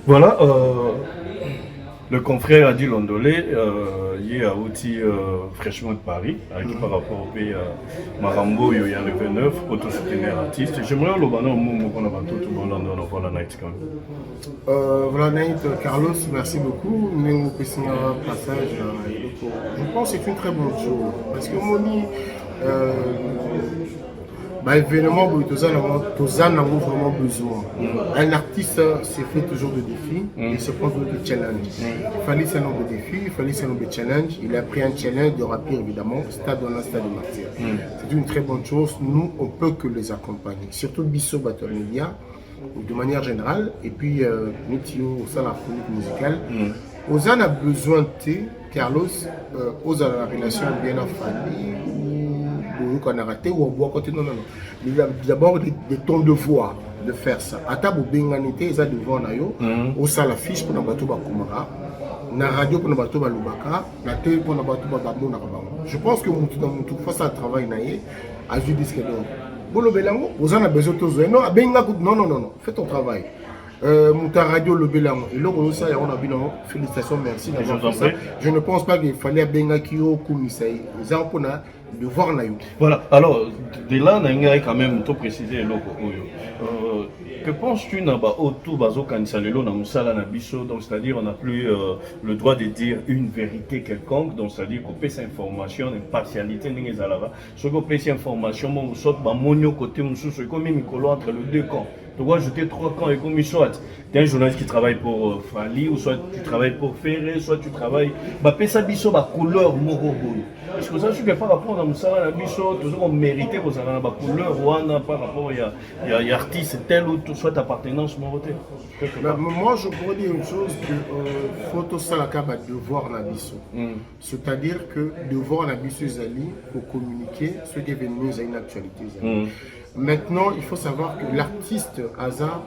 Voilà, le confrère Adi Londolé, il est à outil fraîchement de Paris, avec par rapport au pays Marambo, il y a le 29, pour tout soutenir l'artiste. J'aimerais le banner au moment qu'on a battu tout le monde dans la night quand même. Voilà, Night, Carlos, merci beaucoup. Nous passons un passage. Je pense que c'est une très bonne chose. Parce que mon dit, évidemment, tous en avons vraiment besoin. Un artiste se fait toujours de défis et se prend toujours de challenges. Il fallait un nombre de défis, il fallait un nombre de challenges. Il a pris un challenge de rapide, évidemment, stade dans un stade de martyr. C'est une très bonne chose. Nous, on peut que les accompagner. Surtout Bissot Battle Media, de manière générale. Et puis, Métio, au sein de la chronique musicale. Ozan a besoin de thé, Carlos, Ozan a la relation bien à Fali, ou qu'on a raté, ou on boit côté. Non. D'abord, des tons de voix de faire ça. À table, Benganité, ils ont devant Nayo, au sein la fiche pour Nabato Bakumara, na radio pour Nabato Balubaka, la télé pour Nabato Babou Narabam. Je pense que Moutou, face à travail Naye, a vu disque d'or. Bolo Belango, Ozan a besoin de tous. Non, fais ton travail. Mouta Radio le Bélango. Et là, on a vu félicitations, merci d'avoir fait ça. Je ne pense pas qu'il fallait Benga Kyo Koumisaï. Ils ont de voir Nayo. Voilà, alors, de là, on a quand même tout précisé. Que penses-tu autour bazo kansalelo na musala na biso, donc c'est-à-dire on n'a plus le droit de dire une vérité quelconque, donc c'est-à-dire qu'on peut cette information impartialité n'engage à la ce qu'on peut cette information mon sort ba monio côté musu ce comme micolo entre les deux camps. Tu dois ajouter 3 camps et comme soit tu es un journaliste qui travaille pour Fali ou soit tu travailles pour Ferré, soit tu travailles ba pesa biso ba couleur morobo. Est-ce que ça je peux pas répondre à musala na biso toujours on méritait que ça na ba couleur wana par rapport il y a artiste tel ou soit appartenance moroté. Moi je pourrais dire une chose que photo salaka ba devoir na biso. C'est-à-dire que devoir na biso zali pour communiquer ce qui est venu à une actualité zali. Maintenant, il faut savoir que l'artiste Aza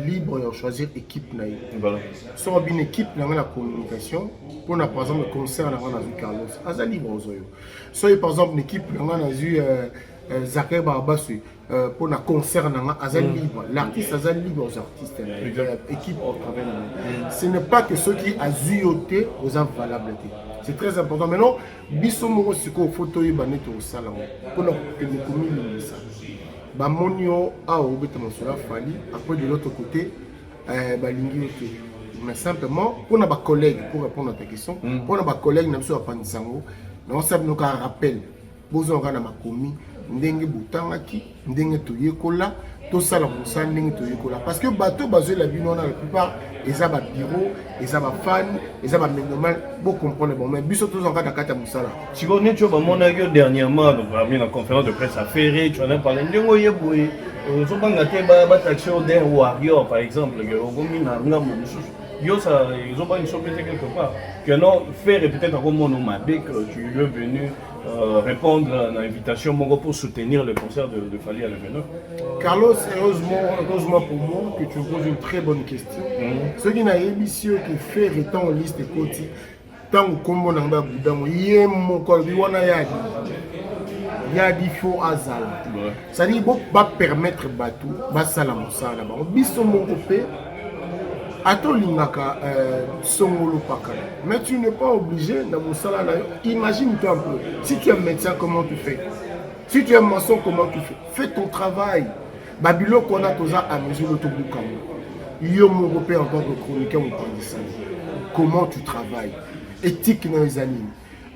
libre de choisir équipe naïve. Voilà. Soit une équipe dans la communication, pour par exemple le concert dans Carlos, Aza libre aux yeux. Soit par exemple une équipe dans Zakaï Barbasu, pour un concert dans Aza libre. L'artiste Aza libre aux artistes, équipe au travail. Ce n'est pas que ceux qui azuyoté aux valables. C'est très important. Maintenant, Bissomoro Siko photo Ibaneto au salon pour nous communiquer ça. Bamonio a obété mon cela Fali. Après de l'autre côté, Balingi. Mais simplement pour nos collègues, pour répondre à ta question, pour nos collègues, nous sommes à Panisango, nous sommes un rappel. Bozo ngana makomi, ndenge butangaki, ndenge toyekola. Tout ça, parce que bateau basé la vie, la plupart, ils ont des bureaux, ils ont des fans, ils ont des normal, vous comprenez bon, mais bis tous en cas de Moussala. Si vous venez, tu vois, mon avis dernièrement, donc la conférence de presse à Ferré, tu en as parlé, nous avons gâté l'action d'un warrior, par exemple, ils ont pas une surprise quelque part. Que non, faire peut-être un roman nomadique, tu es venu répondre à l'invitation pour soutenir le concert de Fali à l'Eveneur. Carlos, heureusement pour moi que tu me poses une très bonne question. Ce qui n'a émission qui fait étant en liste de côté, tant que comme on a boudin, il y a mon collègue, il y a des faux hasards. Ça dit, bon, va permettre bateau, va salam ça là-bas. On bisse mon copé. Attends, mais tu n'es pas obligé de imagine-toi un peu. Si tu es médecin, comment tu fais? Si tu es maçon, comment tu fais? Fais ton travail. Babylone, qu'on a tous à mesure de tout boucan. Il y a mon repère en tant que chroniqueur ou candidat. Comment tu travailles? Éthique dans les animes.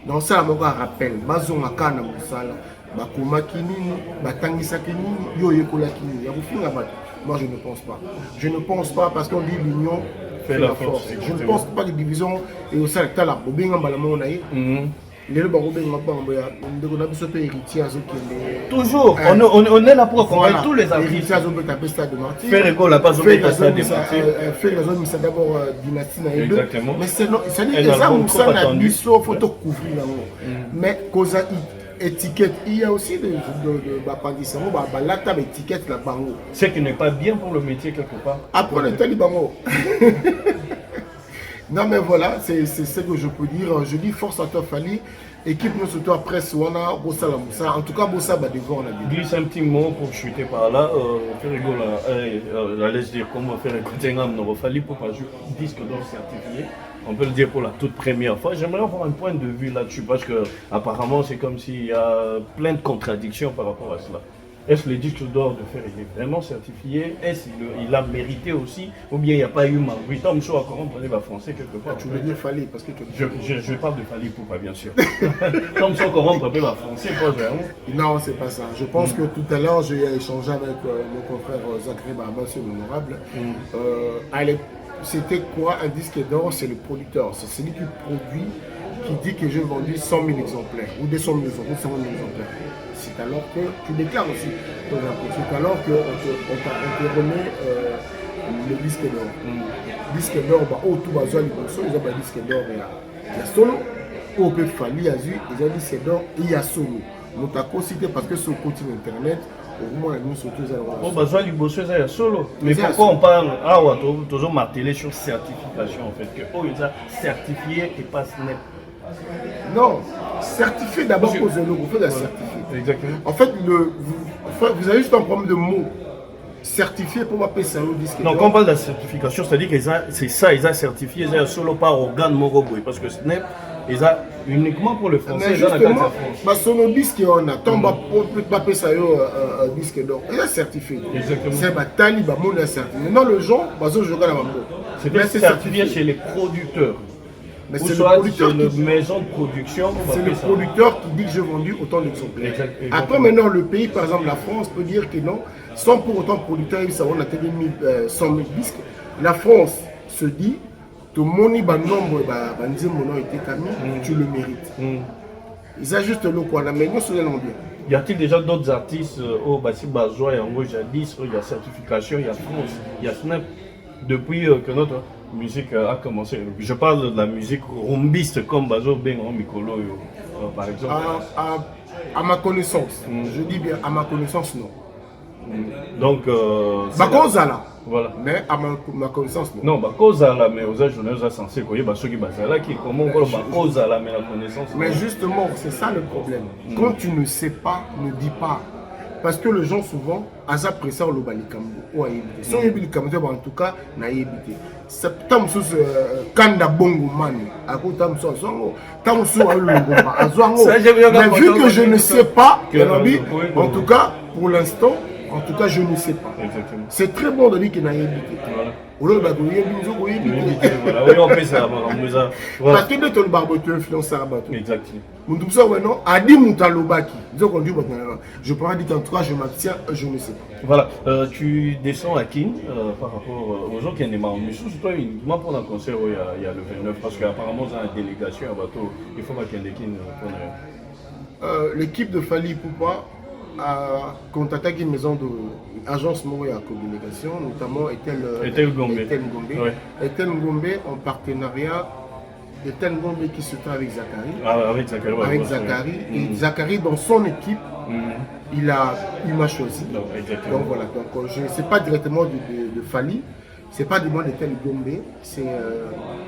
Dans ça, je rappelle, Bazon a kana musala, Bakuma kinini, Batangisa kinini, Yo Yekola kinini. Moi, je ne pense pas. Je ne pense pas parce qu'on dit l'union fait la force. Je ne pense pas que division et au sein de la toujours, on est là pour accompagner tous les artistes. Faire école, la pas faire la zone, c'est d'abord dynastie. Exactement. Mais c'est ça, il faut tout couvrir. Mais cause étiquette, il y a aussi de la table étiquette là bango. Ce qui n'est pas bien pour le métier quelque part. Après le talibango. Non mais voilà, c'est ce que je peux dire. Je dis force à toi Fali. Équipe nous surtout après Swana, Bossa la Moussa. En tout cas Bossa va devoir on a dit. Glisse un petit mot pour chuter par là. Fait rigolo j'allais dire comment faire écouter un Norofali pour pas jouer disque d'or certifié. On peut le dire pour la toute première fois. J'aimerais avoir un point de vue là-dessus parce que apparemment c'est comme s'il y a plein de contradictions par rapport à cela. Est-ce que le disque d'or de fer il est vraiment certifié? Est-ce qu'il a mérité aussi? Ou bien il n'y a pas eu malgré Tom soit encore on prenait français quelque part. Tu veux dire Fali parce que je parle de Fali Poupa bien sûr. Tom soit encore on prenait français pas vraiment. Non, c'est pas ça. Je pense que tout à l'heure j'ai échangé avec mon confrère Zachary Barba sur l'honorable. C'était quoi un disque d'or? C'est le producteur, c'est celui qui produit, qui dit que j'ai vendu 100 000 exemplaires ou 200 000 exemplaires, 100 000 exemplaires. C'est alors que tu déclares aussi, c'est alors qu'on te remet le disque d'or. Disque d'or, tout va jouer ils ont pas disque d'or, il y a solo, au peut falloir, il y a disque d'or, il y a solo. Nous t'avons cité parce que sur le continent internet, au moins nous surtout oh bah soit il y a solo. Mais pourquoi on parle toujours martelé sur certification en fait que oh il a certifié et pas SNEP. Non, certifié d'abord pour le vous faites la certifier. Exactement. En fait, vous avez juste un problème de mots. Certifié pour m'appeler ça au disque. Non, quand on parle de la certification, c'est-à-dire que c'est ça, ils ont certifié, ils ont solo par organe Moroboy. Parce que SNEP, ils ont uniquement pour le français. Mais justement, son disque on a, tant on peut pas appeler ça un disque d'or. Il a certifié. Exactement. C'est Tali, on a certifié. Maintenant, le gens, je regarde la c'est certifié chez les producteurs. Mais c'est le maison de production. C'est le producteur qui dit que j'ai vendu autant d'exemplaires. Après, maintenant, le pays, par exemple, la France, peut dire que non, sans pour autant producteur, on a tenu 100 000 disques. La France se dit, tout le monde, nombre été camé, tu le mérites. Ils ajustent le quoi, mais nous, c'est bien. Y a-t-il déjà d'autres artistes au Bassi Bazois et en gros jadis, il y a certification, il y a France, il y a SNEP, depuis que notre musique a commencé. Je parle de la musique rumbiste comme Bazo Bengon Mikolo, par exemple. À ma connaissance, je dis bien à ma connaissance, non. Donc, Bakozala. Voilà. Mais à ma connaissance, non. Non, Bakozala, mais aux âges on est censé quoi, parce que Bazala qui comment on Bakozala, mais la connaissance. Mais justement, c'est ça le problème. Quand tu ne sais pas, ne dis pas. Parce que les gens souvent, Azap pressent le balikambo ou à éviter. Si on évite le kambo, en tout cas, n'a évité. C'est tant que Kanda Bongo Man, à côté de ça, tant que mais vu que je ne sais pas, en tout cas, pour l'instant, en tout cas, je ne sais pas. C'est très bon de dire qu'il n'a évité. Parce que de ton barbe, tu influences à bateau. Exactement. Je pourrais dire qu'en tout cas, je m'abstiens, je ne sais pas. Voilà, tu descends à King par rapport aux gens qui en aiment. Mais surtout, uniquement pour un concert, il y a le 29, parce qu'apparemment, dans la délégation à bateau, il faut qu'il y ait des King. L'équipe de Fali Poupa a contacté une maison d'agence Moya communication, notamment Etel Ngombe. Etel Ngombe en partenariat. Etel Ngombe qui se trouve avec Zachary. Avec Zachary. Ouais, avec Zachary. Et Zachary, dans son équipe, il m'a choisi. Donc voilà. Donc je ne sais pas directement de Fali. Ce n'est pas du monde d'Etel Ngombe. C'est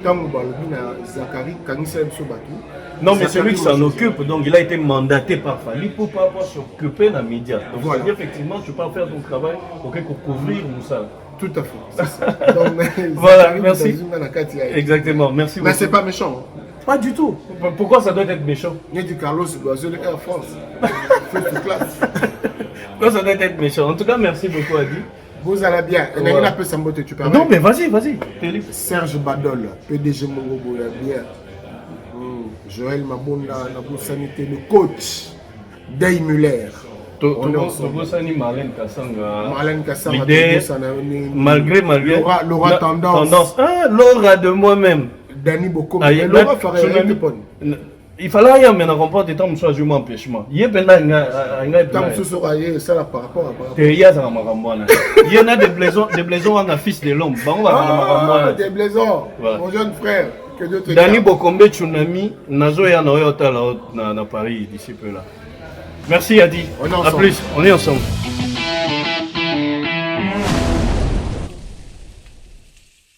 Tango Balobina Zachary Kanisem Sobatou. Non, mais celui qui s'en occupe, donc il a été mandaté par Fali pour pas s'occuper de la média. Donc voilà. Effectivement, tu peux faire ton travail pour couvrir ça. Tout à fait. Donc, voilà, merci. Exactement, merci beaucoup. Mais c'est pas méchant. Pas du tout. Pourquoi ça doit être méchant? Il y a du Carlos Boisel Air France. Classe. Pourquoi ça doit être méchant? En tout cas, merci beaucoup, Adi. Vous allez bien. Voilà. Tu permets? Non, mais vas-y. Serge Badol, PDG Mongobo, bien. Joël Mabonda, Sanité, le coach Day Muller. Marlène Kassanga. Malgré Laura Tendance. Laura de moi-même. Dani Boko. Laura il fallait rien, mais on remporte des temps de choisir mon empêchement. Il y a ça par rapport à. Il y a des blaisons en fils de l'homme. Des blaisons. Mon jeune frère. Dani Bokombe Tsunami, Nazo et Anoyota à Paris, d'ici peu là. Merci Adi. À plus, on est ensemble.